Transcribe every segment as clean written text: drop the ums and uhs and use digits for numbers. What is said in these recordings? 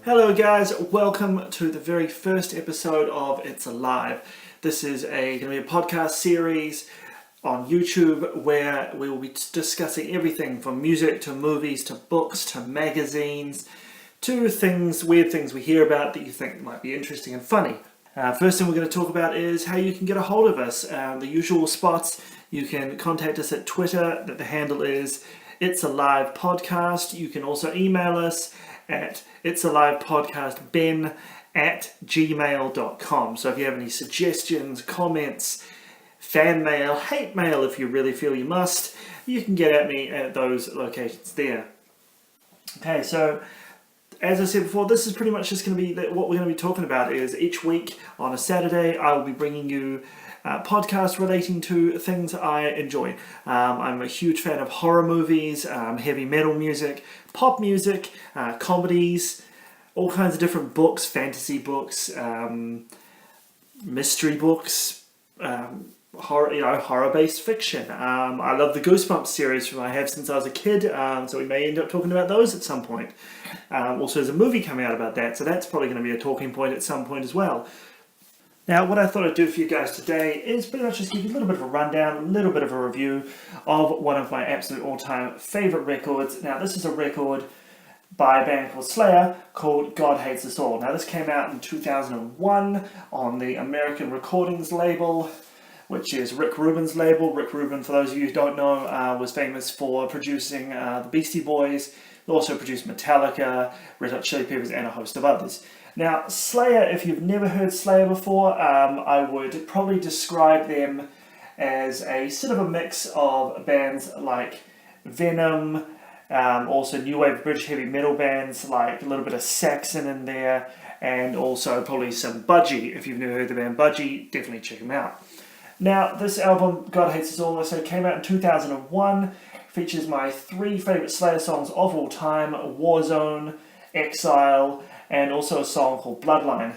Hello guys, welcome to the very first episode of It's Alive. This is going to be a podcast series on YouTube where we will be discussing everything from music to movies to books to magazines to weird things we hear about that you think might be interesting and funny. First thing we're going to talk about is how you can get a hold of us. The usual spots, you can contact us at Twitter, that the handle is It's Alive Podcast. You can also email us at itsalivepodcastben@gmail.com. So if you have any suggestions, comments, fan mail, hate mail if you really feel you must, you can get at me at those locations there. Okay, so as I said before, this is pretty much just going to be what we're going to be talking about. Is each week on a Saturday I will be bringing you podcasts relating to things I enjoy. I'm a huge fan of horror movies, heavy metal music, pop music, comedies, all kinds of different books, fantasy books, mystery books, horror-based fiction. I love the Goosebumps series I have since I was a kid, so we may end up talking about those at some point. Also, there's a movie coming out about that, so that's probably going to be a talking point at some point as well. Now, what I thought I'd do for you guys today is pretty much just give you a little bit of a rundown, a little bit of a review of one of my absolute all-time favourite records. Now, this is a record by a band called Slayer called God Hates Us All. Now, this came out in 2001 on the American Recordings label, which is Rick Rubin's label. Rick Rubin, for those of you who don't know, was famous for producing the Beastie Boys. He also produced Metallica, Red Hot Chili Peppers, and a host of others. Now, Slayer, if you've never heard Slayer before, I would probably describe them as a sort of a mix of bands like Venom, also new wave British heavy metal bands like a little bit of Saxon in there, and also probably some Budgie. If you've never heard the band Budgie, definitely check them out. Now, this album, God Hates Us All, also came out in 2001, features my three favourite Slayer songs of all time, Warzone, Exile, and also a song called Bloodline.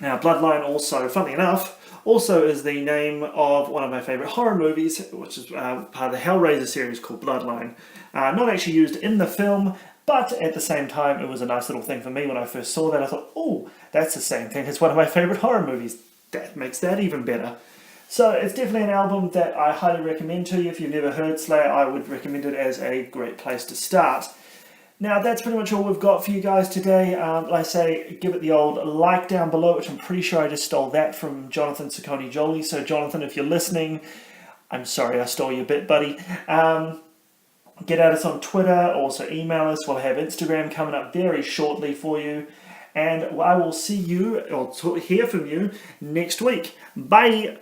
Now, Bloodline also, funnily enough, also is the name of one of my favourite horror movies, which is part of the Hellraiser series called Bloodline. Not actually used in the film, but at the same time, it was a nice little thing for me when I first saw that. I thought, oh, that's the same thing as one of my favourite horror movies. That makes that even better. So it's definitely an album that I highly recommend to you. If you've never heard Slayer, I would recommend it as a great place to start. Now, that's pretty much all we've got for you guys today. Like I say, give it the old like down below, which I'm pretty sure I just stole that from Jonathan Ciccone Jolie. So, Jonathan, if you're listening, I'm sorry I stole your bit, buddy. Get at us on Twitter, also email us. We'll have Instagram coming up very shortly for you. And I will see you, or hear from you, next week. Bye!